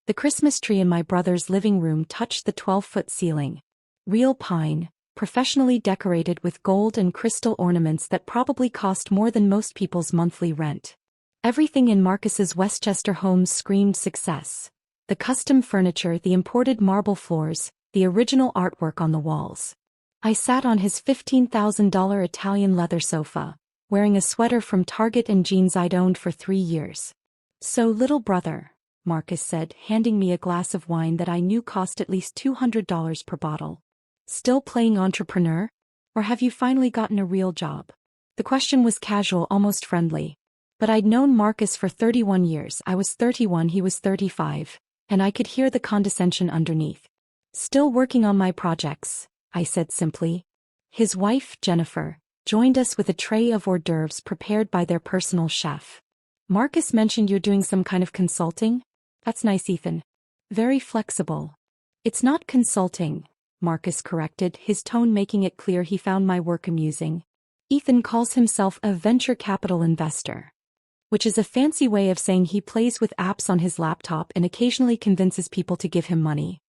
The Christmas tree in my brother's living room touched the 12-foot ceiling. Real pine, professionally decorated with gold and crystal ornaments that probably cost more than most people's monthly rent. Everything in Marcus's Westchester home screamed success. The custom furniture, the imported marble floors, the original artwork on the walls. I sat on his $15,000 Italian leather sofa, wearing a sweater from Target and jeans I'd owned for 3 years. "So, little brother," Marcus said, handing me a glass of wine that I knew cost at least $200 per bottle. "Still playing entrepreneur? Or have you finally gotten a real job?" The question was casual, almost friendly. But I'd known Marcus for 31 years. I was 31, he was 35, and I could hear the condescension underneath. "Still working on my projects," I said simply. His wife, Jennifer, joined us with a tray of hors d'oeuvres prepared by their personal chef. "Marcus mentioned you're doing some kind of consulting?" "That's nice, Ethan. Very flexible." "It's not consulting," Marcus corrected, his tone making it clear he found my work amusing. "Ethan calls himself a venture capital investor, which is a fancy way of saying he plays with apps on his laptop and occasionally convinces people to give him money."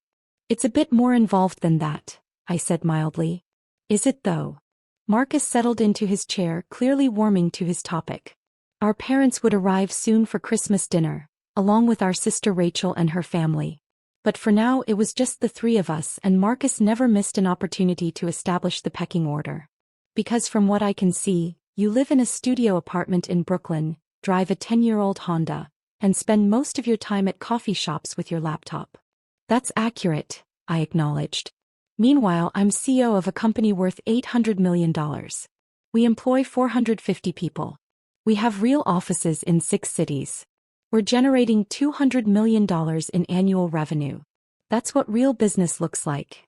"It's a bit more involved than that," I said mildly. "Is it though?" Marcus settled into his chair, clearly warming to his topic. "Our parents would arrive soon for Christmas dinner, along with our sister Rachel and her family. But for now it was just the 3 of us, and Marcus never missed an opportunity to establish the pecking order. Because from what I can see, you live in a studio apartment in Brooklyn, drive a 10-year-old Honda, and spend most of your time at coffee shops with your laptop." "That's accurate," I acknowledged. "Meanwhile, I'm CEO of a company worth $800 million. We employ 450 people. We have real offices in 6 cities. We're generating $200 million in annual revenue. That's what real business looks like."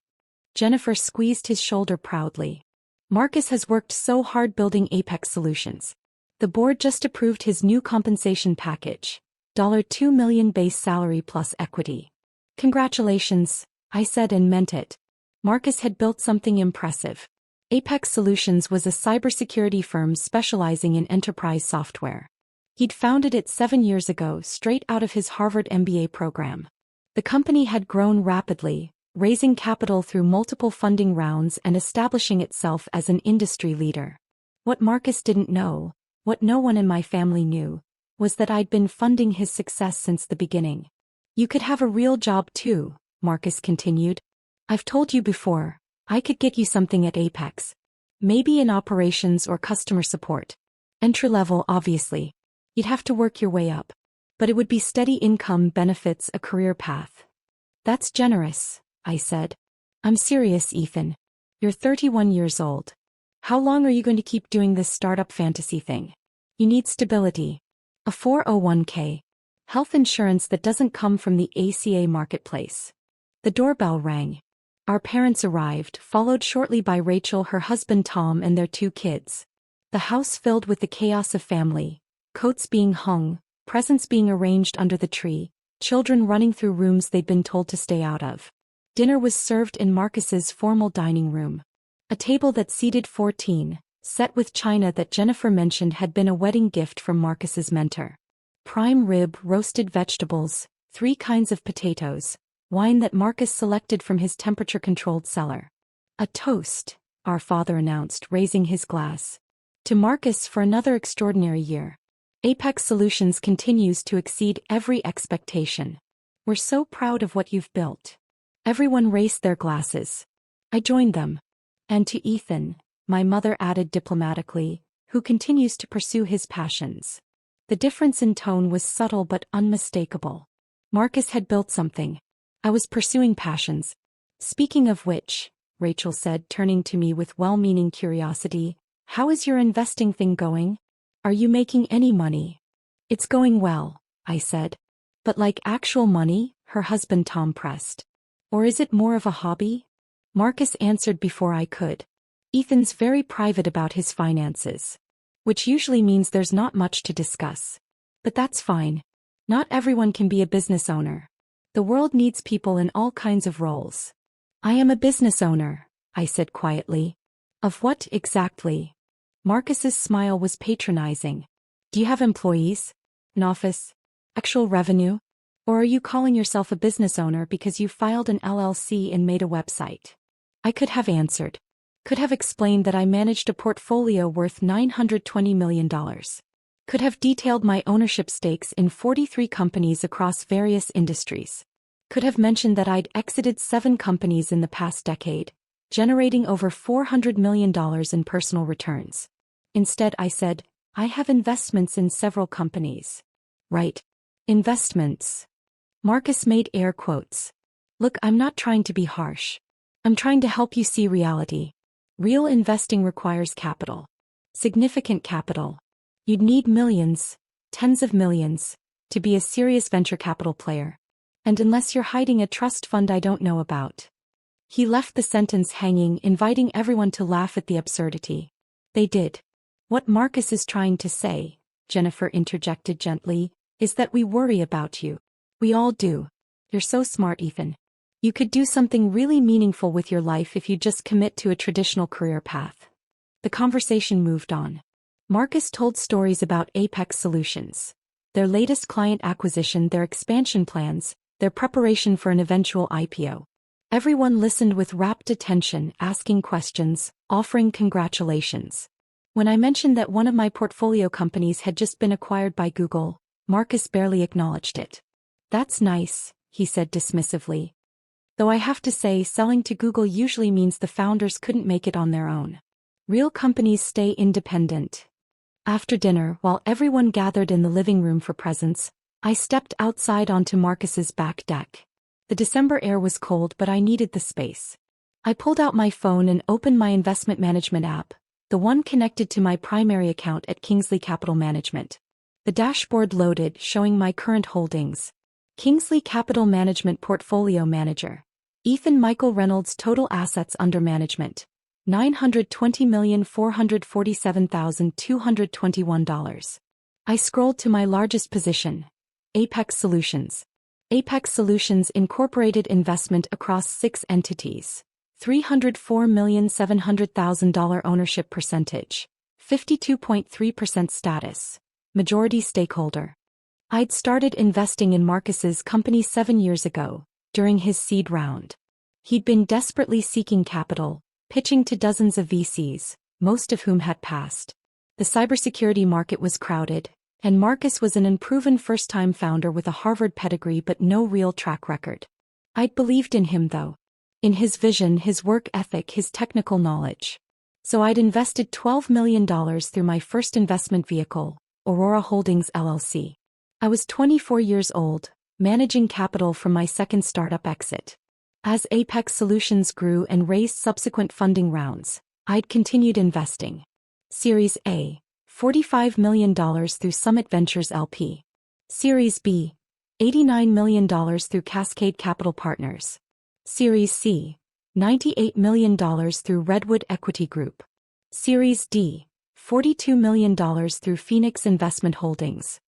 Jennifer squeezed his shoulder proudly. "Marcus has worked so hard building Apex Solutions. The board just approved his new compensation package, $2 million base salary plus equity." "Congratulations," I said and meant it. Marcus had built something impressive. Apex Solutions was a cybersecurity firm specializing in enterprise software. He'd founded it 7 years ago, straight out of his Harvard MBA program. The company had grown rapidly, raising capital through multiple funding rounds and establishing itself as an industry leader. What Marcus didn't know, what no one in my family knew, was that I'd been funding his success since the beginning. "You could have a real job too," Marcus continued. "I've told you before, I could get you something at Apex. Maybe in operations or customer support. Entry level, obviously. You'd have to work your way up. But it would be steady income, benefits, a career path." "That's generous," I said. "I'm serious, Ethan. You're 31 years old. How long are you going to keep doing this startup fantasy thing? You need stability. A 401k. Health insurance that doesn't come from the ACA marketplace." The doorbell rang. Our parents arrived, followed shortly by Rachel, her husband Tom, and their 2 kids. The house filled with the chaos of family, coats being hung, presents being arranged under the tree, children running through rooms they'd been told to stay out of. Dinner was served in Marcus's formal dining room. A table that seated 14, set with china that Jennifer mentioned had been a wedding gift from Marcus's mentor. Prime rib, roasted vegetables, 3 kinds of potatoes, wine that Marcus selected from his temperature-controlled cellar. "A toast," our father announced, raising his glass. "To Marcus for another extraordinary year. Apex Solutions continues to exceed every expectation. We're so proud of what you've built." Everyone raised their glasses. I joined them. "And to Ethan," my mother added diplomatically, "who continues to pursue his passions." The difference in tone was subtle but unmistakable. Marcus had built something. I was pursuing passions. "Speaking of which," Rachel said, turning to me with well-meaning curiosity, "how is your investing thing going? Are you making any money?" "It's going well," I said. "But like actual money?" her husband Tom pressed. "Or is it more of a hobby?" Marcus answered before I could. "Ethan's very private about his finances. Which usually means there's not much to discuss. But that's fine. Not everyone can be a business owner. The world needs people in all kinds of roles." "I am a business owner," I said quietly. "Of what exactly?" Marcus's smile was patronizing. "Do you have employees? An office? Actual revenue? Or are you calling yourself a business owner because you filed an LLC and made a website? I could have answered. Could have explained that I managed a portfolio worth $920 million. Could have detailed my ownership stakes in 43 companies across various industries. Could have mentioned that I'd exited 7 companies in the past decade, generating over $400 million in personal returns. Instead, I said, I have investments in several companies. Right. Investments. Marcus made air quotes. Look, I'm not trying to be harsh. I'm trying to help you see reality. Real investing requires capital. Significant capital. You'd need millions, tens of millions, to be a serious venture capital player. And unless you're hiding a trust fund I don't know about. He left the sentence hanging, inviting everyone to laugh at the absurdity. They did. What Marcus is trying to say, Jennifer interjected gently, is that we worry about you. We all do. You're so smart, Ethan. You could do something really meaningful with your life if you just commit to a traditional career path. The conversation moved on. Marcus told stories about Apex Solutions, their latest client acquisition, their expansion plans, their preparation for an eventual IPO. Everyone listened with rapt attention, asking questions, offering congratulations. When I mentioned that one of my portfolio companies had just been acquired by Google, Marcus barely acknowledged it. That's nice, he said dismissively. Though I have to say, selling to Google usually means the founders couldn't make it on their own. Real companies stay independent. After dinner, while everyone gathered in the living room for presents, I stepped outside onto Marcus's back deck. The December air was cold, but I needed the space. I pulled out my phone and opened my investment management app, the one connected to my primary account at Kingsley Capital Management. The dashboard loaded, showing my current holdings. Kingsley Capital Management Portfolio Manager. Ethan Michael Reynolds. Total assets under management. $920,447,221. I scrolled to my largest position. Apex Solutions. Apex Solutions Incorporated investment across 6 entities. $304,700,000 ownership percentage. 52.3% status. Majority stakeholder. I'd started investing in Marcus's company 7 years ago, during his seed round. He'd been desperately seeking capital, pitching to dozens of VCs, most of whom had passed. The cybersecurity market was crowded, and Marcus was an unproven first-time founder with a Harvard pedigree but no real track record. I'd believed in him though. In his vision, his work ethic, his technical knowledge. So I'd invested $12 million through my first investment vehicle, Aurora Holdings LLC. I was 24 years old, managing capital from my second startup exit. As Apex Solutions grew and raised subsequent funding rounds, I'd continued investing. Series A, $45 million through Summit Ventures LP. Series B, $89 million through Cascade Capital Partners. Series C, $98 million through Redwood Equity Group. Series D, $42 million through Phoenix Investment Holdings.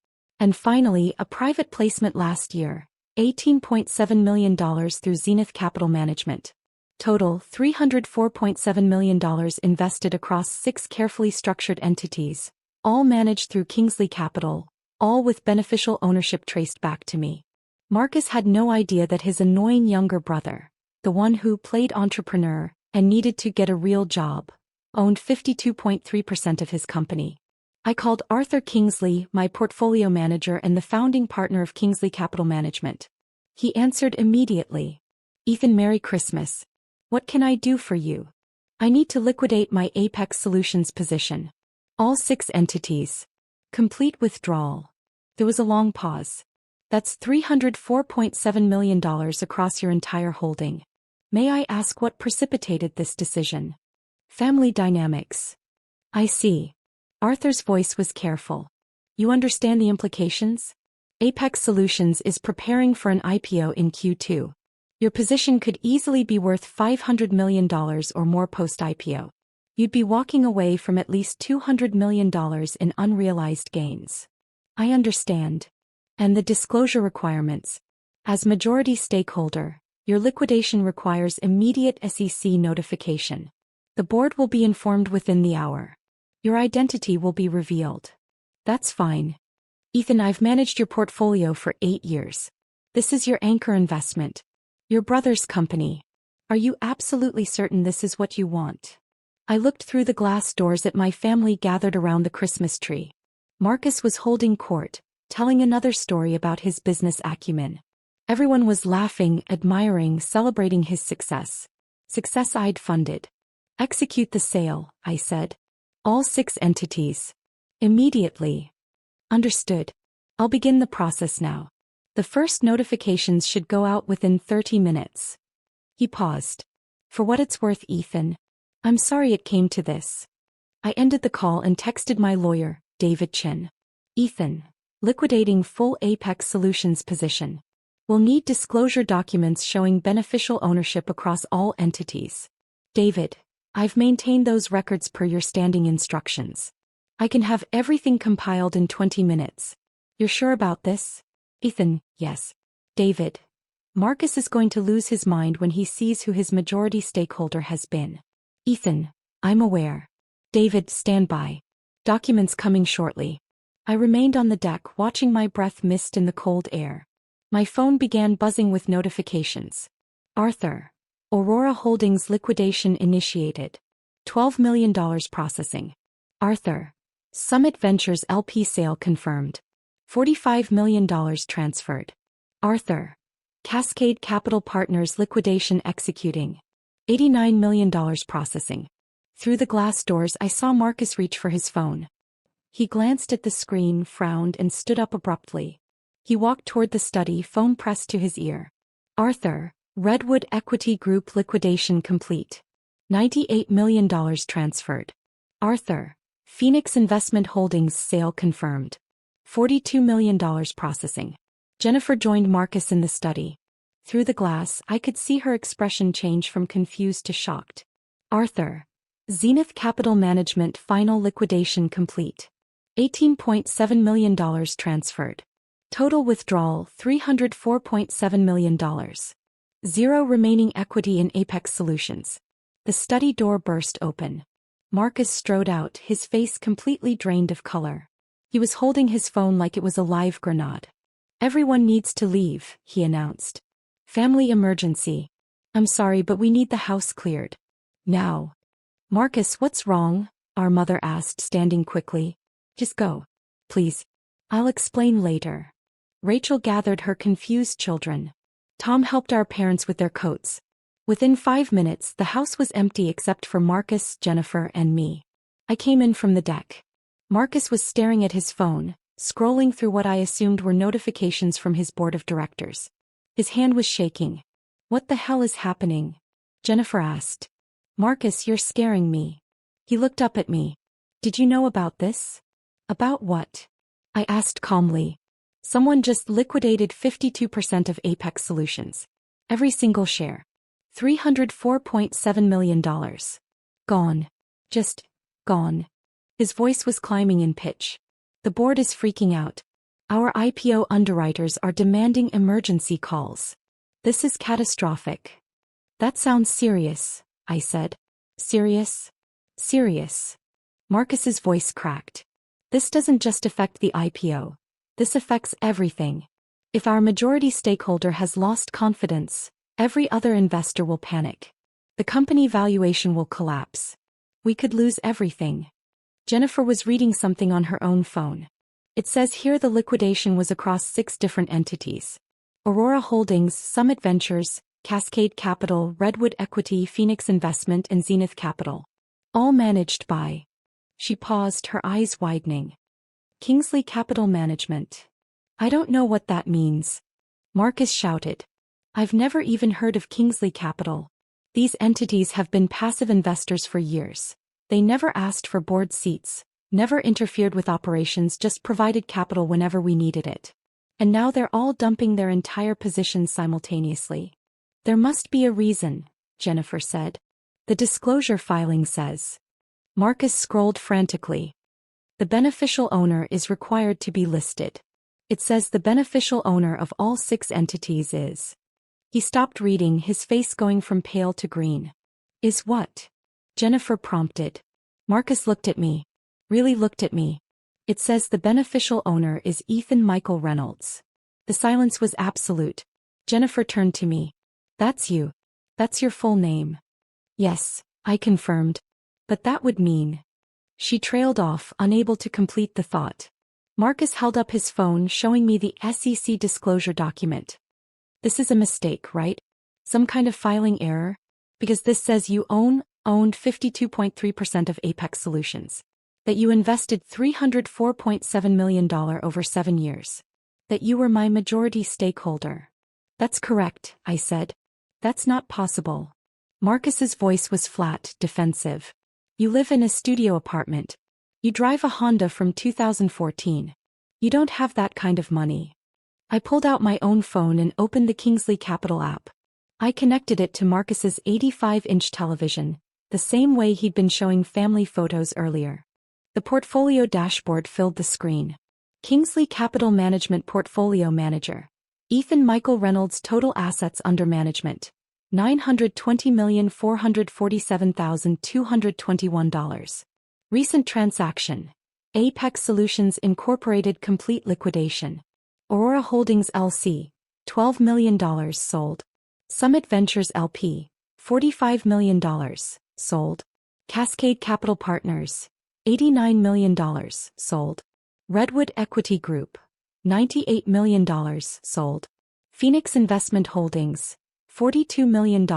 And finally, a private placement last year, $18.7 million through Zenith Capital Management. Total, $304.7 million invested across 6 carefully structured entities, all managed through Kingsley Capital, all with beneficial ownership traced back to me. Marcus had no idea that his annoying younger brother, the one who played entrepreneur and needed to get a real job, owned 52.3% of his company. I called Arthur Kingsley, my portfolio manager and the founding partner of Kingsley Capital Management. He answered immediately. Ethan, Merry Christmas. What can I do for you? I need to liquidate my Apex Solutions position. All 6 entities. Complete withdrawal. There was a long pause. That's $304.7 million across your entire holding. May I ask what precipitated this decision? Family dynamics. I see. Arthur's voice was careful. You understand the implications? Apex Solutions is preparing for an IPO in Q2. Your position could easily be worth $500 million or more post-IPO. You'd be walking away from at least $200 million in unrealized gains. I understand. And the disclosure requirements. As majority stakeholder, your liquidation requires immediate SEC notification. The board will be informed within the hour. Your identity will be revealed. That's fine. Ethan, I've managed your portfolio for 8 years. This is your anchor investment. Your brother's company. Are you absolutely certain this is what you want? I looked through the glass doors at my family gathered around the Christmas tree. Marcus was holding court, telling another story about his business acumen. Everyone was laughing, admiring, celebrating his success. Success I'd funded. Execute the sale, I said. All 6 entities. Immediately. Understood. I'll begin the process now. The first notifications should go out within 30 minutes. He paused. For what it's worth, Ethan. I'm sorry it came to this. I ended the call and texted my lawyer, David Chin. Ethan. Liquidating full Apex Solutions position. We'll need disclosure documents showing beneficial ownership across all entities. David. I've maintained those records per your standing instructions. I can have everything compiled in 20 minutes. You're sure about this? Ethan. Yes. David. Marcus is going to lose his mind when he sees who his majority stakeholder has been. Ethan. I'm aware. David. Stand by. Documents coming shortly. I remained on the deck watching my breath mist in the cold air. My phone began buzzing with notifications. Arthur. Aurora Holdings liquidation initiated. $12 million processing. Arthur. Summit Ventures LP sale confirmed. $45 million transferred. Arthur. Cascade Capital Partners liquidation executing. $89 million processing. Through the glass doors I saw Marcus reach for his phone. He glanced at the screen, frowned, and stood up abruptly. He walked toward the study, phone pressed to his ear. Arthur. Redwood Equity Group liquidation complete. $98 million transferred. Arthur. Phoenix Investment Holdings sale confirmed. $42 million processing. Jennifer joined Marcus in the study. Through the glass, I could see her expression change from confused to shocked. Arthur. Zenith Capital Management final liquidation complete. $18.7 million transferred. Total withdrawal $304.7 million. 0 remaining equity in Apex Solutions. The study door burst open. Marcus strode out, his face completely drained of color. He was holding his phone like it was a live grenade. Everyone needs to leave, he announced. Family emergency. I'm sorry, but we need the house cleared. Now. Marcus, what's wrong? Our mother asked, standing quickly. Just go. Please. I'll explain later. Rachel gathered her confused children. Tom helped our parents with their coats. Within 5 minutes, the house was empty except for Marcus, Jennifer, and me. I came in from the deck. Marcus was staring at his phone, scrolling through what I assumed were notifications from his board of directors. His hand was shaking. What the hell is happening? Jennifer asked. Marcus, you're scaring me. He looked up at me. Did you know about this? About what? I asked calmly. Someone just liquidated 52% of Apex Solutions. Every single share. $304.7 million. Gone. Just gone. His voice was climbing in pitch. The board is freaking out. Our IPO underwriters are demanding emergency calls. This is catastrophic. That sounds serious, I said. Serious? Serious. Marcus's voice cracked. This doesn't just affect the IPO. This affects everything. If our majority stakeholder has lost confidence, every other investor will panic. The company valuation will collapse. We could lose everything. Jennifer was reading something on her own phone. It says here the liquidation was across 6 different entities. Aurora Holdings, Summit Ventures, Cascade Capital, Redwood Equity, Phoenix Investment, and Zenith Capital. All managed by. She paused, her eyes widening. Kingsley Capital Management. I don't know what that means. Marcus shouted. I've never even heard of Kingsley Capital. These entities have been passive investors for years. They never asked for board seats, never interfered with operations, just provided capital whenever we needed it. And now they're all dumping their entire positions simultaneously. There must be a reason, Jennifer said. The disclosure filing says. Marcus scrolled frantically. The beneficial owner is required to be listed. It says the beneficial owner of all 6 entities is. He stopped reading, his face going from pale to green. Is what? Jennifer prompted. Marcus looked at me. Really looked at me. It says the beneficial owner is Ethan Michael Reynolds. The silence was absolute. Jennifer turned to me. That's you. That's your full name. Yes, I confirmed. But that would mean. She trailed off, unable to complete the thought. Marcus held up his phone, showing me the SEC disclosure document. This is a mistake, right? Some kind of filing error? Because this says you owned 52.3% of Apex Solutions. That you invested $304.7 million over 7 years. That you were my majority stakeholder. That's correct, I said. That's not possible. Marcus's voice was flat, defensive. You live in a studio apartment. You drive a Honda from 2014. You don't have that kind of money. I pulled out my own phone and opened the Kingsley Capital app. I connected it to Marcus's 85-inch television, the same way he'd been showing family photos earlier. The portfolio dashboard filled the screen. Kingsley Capital Management Portfolio Manager. Ethan Michael Reynolds. Total assets under management. $920,447,221. Recent transaction. Apex Solutions Incorporated complete liquidation. Aurora Holdings LC, $12 million sold. Summit Ventures LP, $45 million sold. Cascade Capital Partners, $89 million sold. Redwood Equity Group, $98 million sold. Phoenix Investment Holdings, $42 million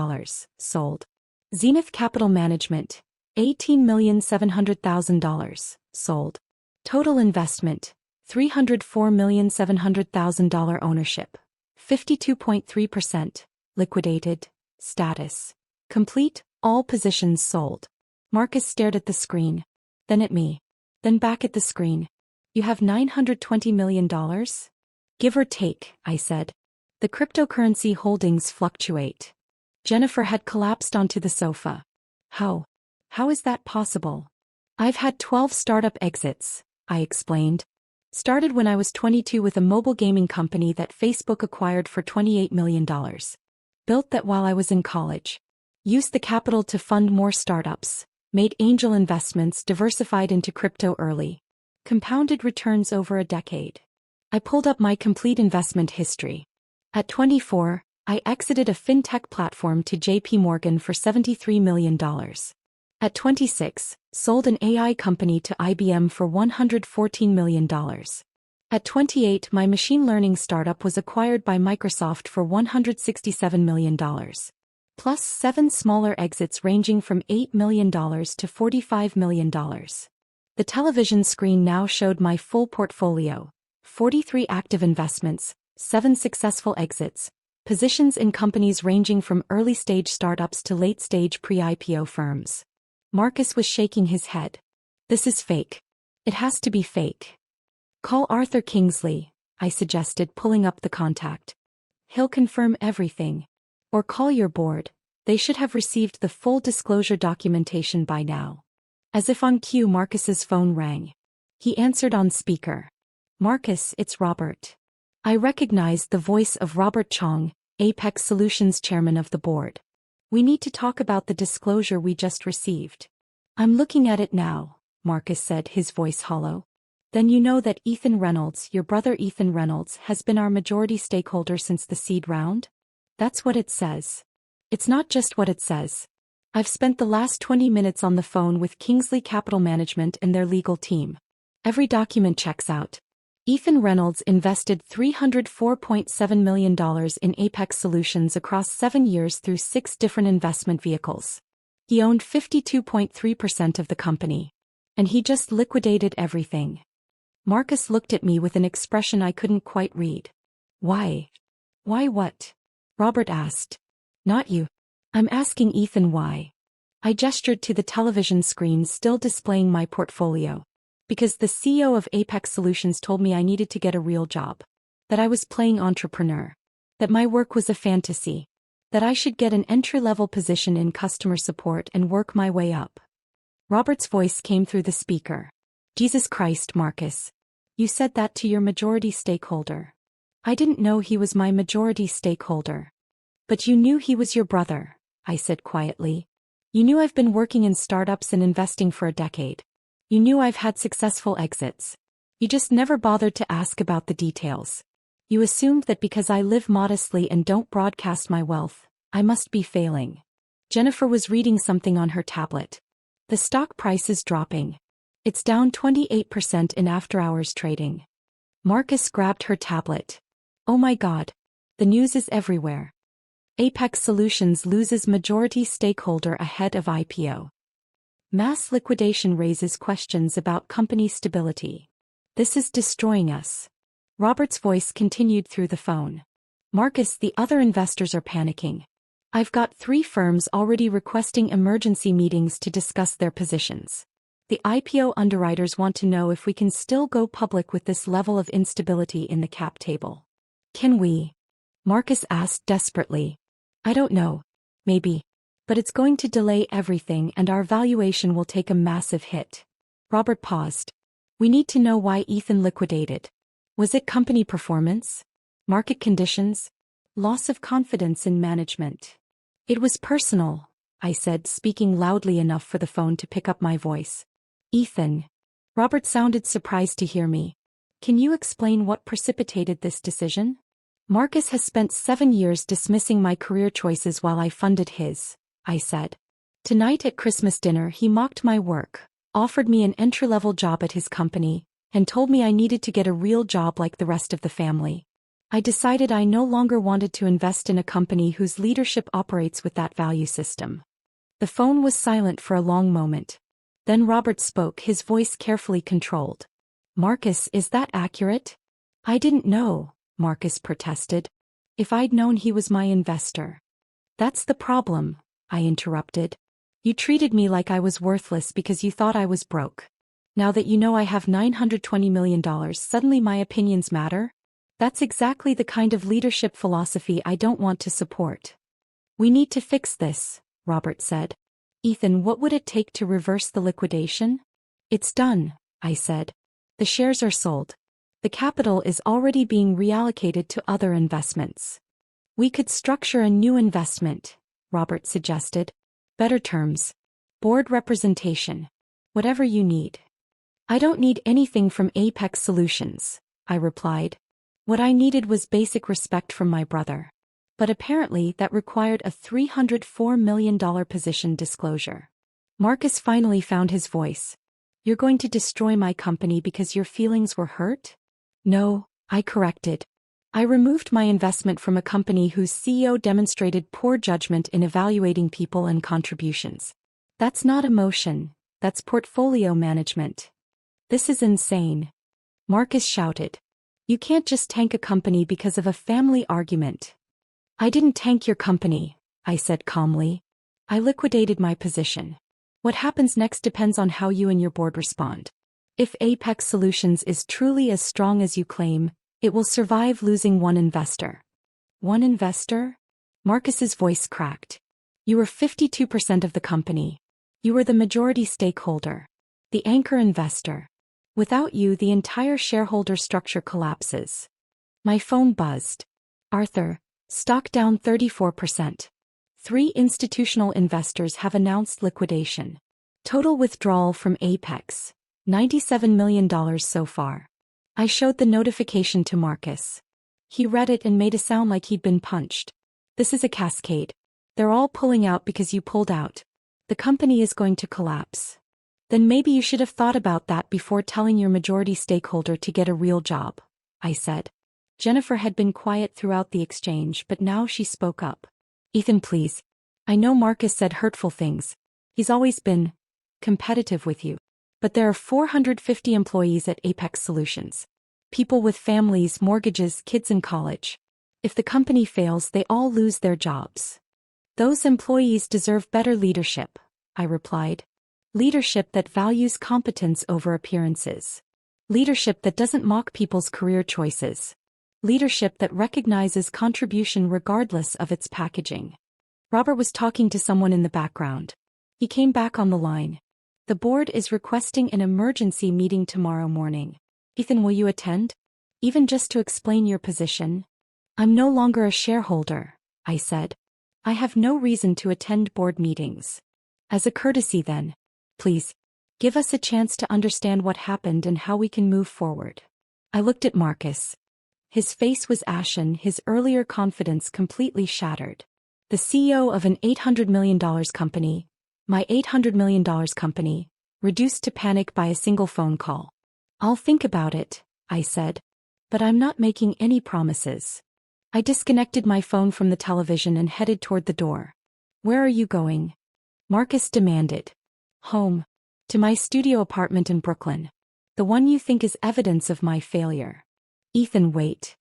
sold. Zenith Capital Management, $18,700,000 sold. Total investment, $304,700,000 ownership, 52.3%, liquidated, status, complete, all positions sold. Marcus stared at the screen, then at me, then back at the screen. You have $920 million? Give or take, I said. The cryptocurrency holdings fluctuate. Jennifer had collapsed onto the sofa. How is that possible? I've had 12 startup exits, I explained. Started when I was 22 with a mobile gaming company that Facebook acquired for $28 million. Built that while I was in college. Used the capital to fund more startups. Made angel investments, diversified into crypto early. Compounded returns over a decade. I pulled up my complete investment history. At 24, I exited a fintech platform to JP Morgan for $73 million. At 26, sold an AI company to IBM for $114 million. At 28, my machine learning startup was acquired by Microsoft for $167 million. Plus 7 smaller exits ranging from $8 million to $45 million. The television screen now showed my full portfolio. 43 active investments, 7 successful exits, positions in companies ranging from early-stage startups to late-stage pre-IPO firms. Marcus was shaking his head. This is fake. It has to be fake. Call Arthur Kingsley, I suggested, pulling up the contact. He'll confirm everything. Or call your board. They should have received the full disclosure documentation by now. As if on cue, Marcus's phone rang. He answered on speaker. Marcus, it's Robert. I recognized the voice of Robert Chong, Apex Solutions chairman of the board. We need to talk about the disclosure we just received. I'm looking at it now, Marcus said, his voice hollow. Then you know that Ethan Reynolds, your brother Ethan Reynolds, has been our majority stakeholder since the seed round? That's what it says. It's not just what it says. I've spent the last 20 minutes on the phone with Kingsley Capital Management and their legal team. Every document checks out. Ethan Reynolds invested $304.7 million in Apex Solutions across 7 years through 6 different investment vehicles. He owned 52.3% of the company. And he just liquidated everything. Marcus looked at me with an expression I couldn't quite read. Why? Why what? Robert asked. Not you. I'm asking Ethan why. I gestured to the television screen still displaying my portfolio. Because the CEO of Apex Solutions told me I needed to get a real job. That I was playing entrepreneur. That my work was a fantasy. That I should get an entry-level position in customer support and work my way up. Robert's voice came through the speaker. Jesus Christ, Marcus. You said that to your majority stakeholder. I didn't know he was my majority stakeholder. But you knew he was your brother, I said quietly. You knew I've been working in startups and investing for a decade. You knew I've had successful exits. You just never bothered to ask about the details. You assumed that because I live modestly and don't broadcast my wealth, I must be failing. Jennifer was reading something on her tablet. The stock price is dropping. It's down 28% in after-hours trading. Marcus grabbed her tablet. Oh my God. The news is everywhere. Apex Solutions loses majority stakeholder ahead of IPO. Mass liquidation raises questions about company stability. This is destroying us. Robert's voice continued through the phone. Marcus, the other investors are panicking. I've got 3 firms already requesting emergency meetings to discuss their positions. The IPO underwriters want to know if we can still go public with this level of instability in the cap table. Can we? Marcus asked desperately. I don't know. Maybe. But it's going to delay everything and our valuation will take a massive hit. Robert paused. We need to know why Ethan liquidated. Was it company performance? Market conditions? Loss of confidence in management? It was personal, I said, speaking loudly enough for the phone to pick up my voice. Ethan. Robert sounded surprised to hear me. Can you explain what precipitated this decision? Marcus has spent 7 years dismissing my career choices while I funded his, I said. Tonight at Christmas dinner he mocked my work, offered me an entry-level job at his company, and told me I needed to get a real job like the rest of the family. I decided I no longer wanted to invest in a company whose leadership operates with that value system. The phone was silent for a long moment. Then Robert spoke, his voice carefully controlled. Marcus, is that accurate? I didn't know, Marcus protested. If I'd known he was my investor. That's the problem, I interrupted. You treated me like I was worthless because you thought I was broke. Now that you know I have $920 million, suddenly my opinions matter? That's exactly the kind of leadership philosophy I don't want to support. We need to fix this, Robert said. Ethan, what would it take to reverse the liquidation? It's done, I said. The shares are sold. The capital is already being reallocated to other investments. We could structure a new investment, Robert suggested. Better terms. Board representation. Whatever you need. I don't need anything from Apex Solutions, I replied. What I needed was basic respect from my brother. But apparently that required a $304 million position disclosure. Marcus finally found his voice. You're going to destroy my company because your feelings were hurt? No, I corrected. I removed my investment from a company whose CEO demonstrated poor judgment in evaluating people and contributions. That's not emotion, that's portfolio management. This is insane. Marcus shouted. You can't just tank a company because of a family argument. I didn't tank your company, I said calmly. I liquidated my position. What happens next depends on how you and your board respond. If Apex Solutions is truly as strong as you claim, it will survive losing one investor. One investor? Marcus's voice cracked. You were 52% of the company. You were the majority stakeholder. The anchor investor. Without you, the entire shareholder structure collapses. My phone buzzed. Arthur, stock down 34%. 3 institutional investors have announced liquidation. Total withdrawal from Apex, $97 million so far. I showed the notification to Marcus. He read it and made a sound like he'd been punched. This is a cascade. They're all pulling out because you pulled out. The company is going to collapse. Then maybe you should have thought about that before telling your majority stakeholder to get a real job, I said. Jennifer had been quiet throughout the exchange, but now she spoke up. Ethan, please. I know Marcus said hurtful things. He's always been competitive with you. But there are 450 employees at Apex Solutions. People with families, mortgages, kids in college. If the company fails, they all lose their jobs. Those employees deserve better leadership, I replied. Leadership that values competence over appearances. Leadership that doesn't mock people's career choices. Leadership that recognizes contribution regardless of its packaging. Robert was talking to someone in the background. He came back on the line. The board is requesting an emergency meeting tomorrow morning. Ethan, will you attend? Even just to explain your position? I'm no longer a shareholder, I said. I have no reason to attend board meetings. As a courtesy then, please, give us a chance to understand what happened and how we can move forward. I looked at Marcus. His face was ashen, his earlier confidence completely shattered. The CEO of an $800 million company, my $800 million company, reduced to panic by a single phone call. "I'll think about it," I said. "But I'm not making any promises." I disconnected my phone from the television and headed toward the door. "Where are you going?" Marcus demanded. "Home. To my studio apartment in Brooklyn. The one you think is evidence of my failure." "Ethan, wait."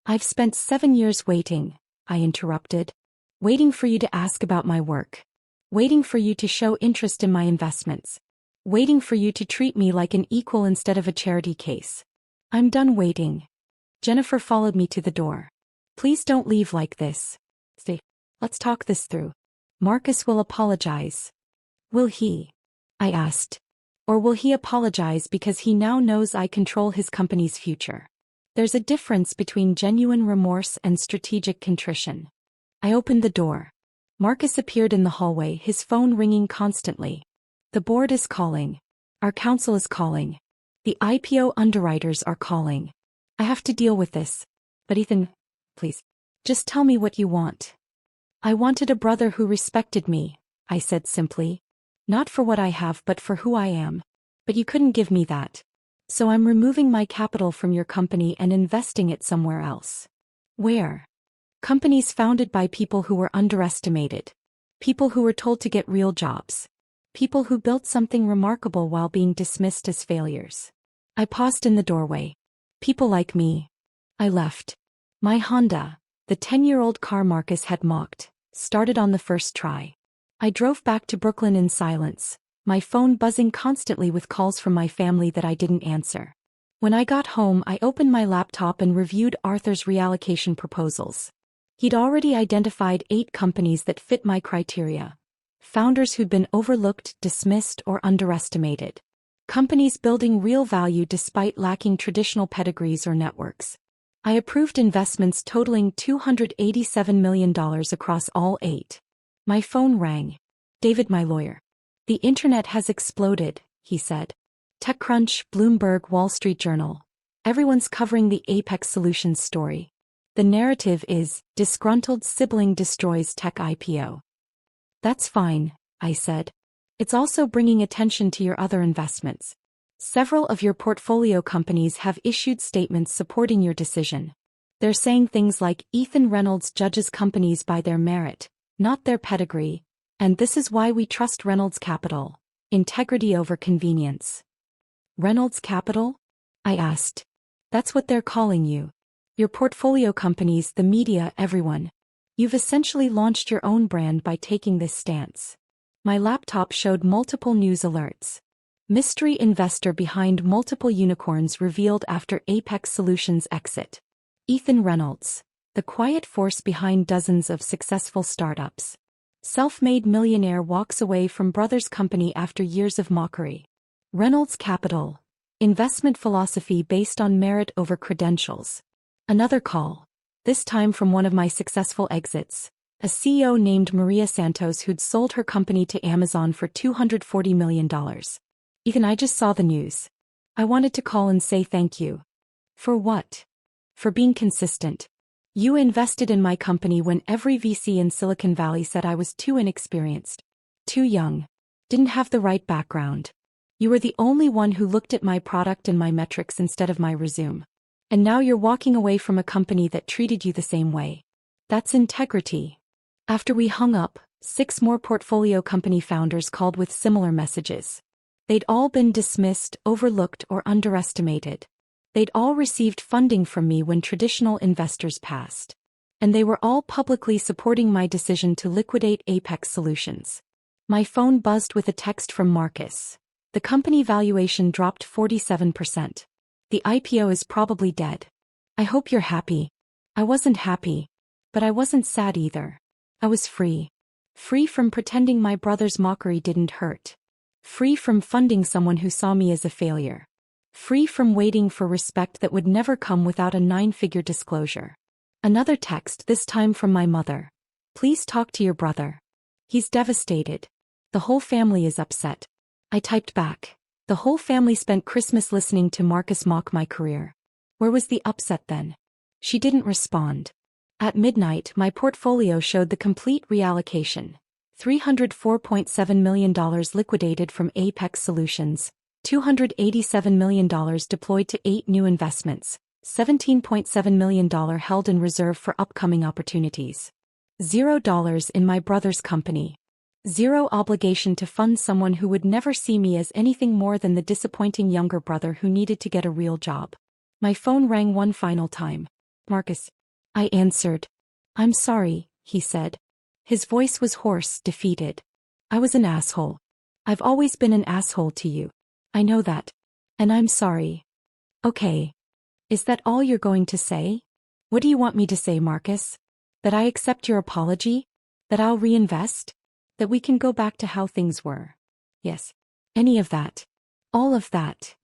"I've spent 7 years waiting," I interrupted. "Waiting for you to ask about my work. Waiting for you to show interest in my investments. Waiting for you to treat me like an equal instead of a charity case. I'm done waiting." Jennifer followed me to the door. "Please don't leave like this. Stay. Let's talk this through. Marcus will apologize." "Will he?" I asked. "Or will he apologize because he now knows I control his company's future?" There's a difference between genuine remorse and strategic contrition. I opened the door. Marcus appeared in the hallway, his phone ringing constantly. "The board is calling. Our counsel is calling. The IPO underwriters are calling. I have to deal with this. But Ethan, please, just tell me what you want." "I wanted a brother who respected me," I said simply. "Not for what I have but for who I am. But you couldn't give me that. So I'm removing my capital from your company and investing it somewhere else." "Where?" "Companies founded by people who were underestimated. People who were told to get real jobs. People who built something remarkable while being dismissed as failures." I paused in the doorway. "People like me." I left. My Honda, the 10-year-old car Marcus had mocked, started on the first try. I drove back to Brooklyn in silence, my phone buzzing constantly with calls from my family that I didn't answer. When I got home, I opened my laptop and reviewed Arthur's reallocation proposals. He'd already identified 8 companies that fit my criteria. Founders who'd been overlooked, dismissed, or underestimated. Companies building real value despite lacking traditional pedigrees or networks. I approved investments totaling $287 million across all 8. My phone rang. "David, my lawyer. The internet has exploded," he said. TechCrunch, Bloomberg, Wall Street Journal. Everyone's covering the Apex Solutions story. The narrative is, disgruntled sibling destroys tech IPO. "That's fine," I said. "It's also bringing attention to your other investments. Several of your portfolio companies have issued statements supporting your decision. They're saying things like Ethan Reynolds judges companies by their merit, not their pedigree, and this is why we trust Reynolds Capital. Integrity over convenience." "Reynolds Capital?" I asked. "That's what they're calling you. Your portfolio companies, the media, everyone. You've essentially launched your own brand by taking this stance." My laptop showed multiple news alerts. Mystery investor behind multiple unicorns revealed after Apex Solutions exit. Ethan Reynolds, the quiet force behind dozens of successful startups. Self-made millionaire walks away from brother's company after years of mockery. Reynolds Capital, investment philosophy based on merit over credentials. Another call, this time from one of my successful exits, a CEO named Maria Santos who'd sold her company to Amazon for $240 million. "Ethan, I just saw the news. I wanted to call and say thank you." "For what?" "For being consistent. You invested in my company when every VC in Silicon Valley said I was too inexperienced, too young, didn't have the right background. You were the only one who looked at my product and my metrics instead of my resume. And now you're walking away from a company that treated you the same way. That's integrity." After we hung up, 6 more portfolio company founders called with similar messages. They'd all been dismissed, overlooked, or underestimated. They'd all received funding from me when traditional investors passed. And they were all publicly supporting my decision to liquidate Apex Solutions. My phone buzzed with a text from Marcus. "The company valuation dropped 47%. The IPO is probably dead. I hope you're happy." I wasn't happy. But I wasn't sad either. I was free. Free from pretending my brother's mockery didn't hurt. Free from funding someone who saw me as a failure. Free from waiting for respect that would never come without a 9-figure disclosure. Another text, this time from my mother. "Please talk to your brother. He's devastated. The whole family is upset." I typed back. "The whole family spent Christmas listening to Marcus mock my career. Where was the upset then?" She didn't respond. At midnight, my portfolio showed the complete reallocation. $304.7 million liquidated from Apex Solutions, $287 million deployed to 8 new investments, $17.7 million held in reserve for upcoming opportunities. $0 in my brother's company. Zero obligation to fund someone who would never see me as anything more than the disappointing younger brother who needed to get a real job. My phone rang one final time. Marcus. I answered. I'm sorry, he said. His voice was hoarse, defeated. I was an asshole. I've always been an asshole to you. I know that. And I'm sorry. Okay. Is that all you're going to say? What do you want me to say, Marcus? That I accept your apology? That I'll reinvest? That we can go back to how things were? Yes. Any of that. All of that.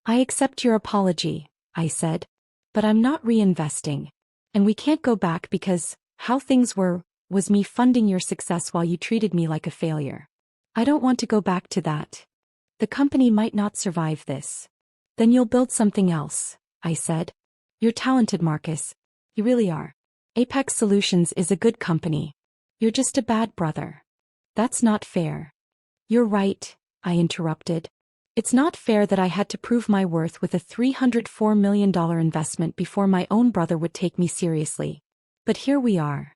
I accept your apology, I said. But I'm not reinvesting. And we can't go back because how things were was me funding your success while you treated me like a failure. I don't want to go back to that. The company might not survive this. Then you'll build something else, I said. You're talented, Marcus. You really are. Apex Solutions is a good company. You're just a bad brother. That's not fair. You're right, I interrupted. It's not fair that I had to prove my worth with a $304 million investment before my own brother would take me seriously. But here we are.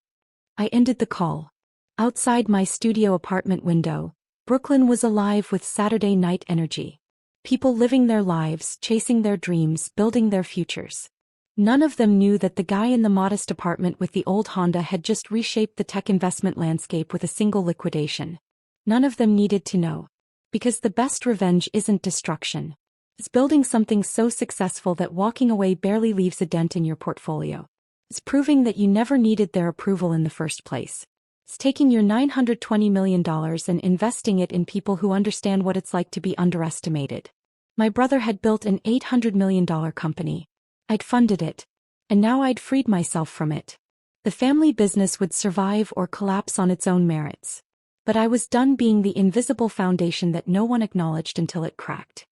I ended the call. Outside my studio apartment window, Brooklyn was alive with Saturday night energy. People living their lives, chasing their dreams, building their futures. None of them knew that the guy in the modest apartment with the old Honda had just reshaped the tech investment landscape with a single liquidation. None of them needed to know. Because the best revenge isn't destruction. It's building something so successful that walking away barely leaves a dent in your portfolio. It's proving that you never needed their approval in the first place. It's taking your $920 million and investing it in people who understand what it's like to be underestimated. My brother had built an $800 million company. I'd funded it. And now I'd freed myself from it. The family business would survive or collapse on its own merits. But I was done being the invisible foundation that no one acknowledged until it cracked.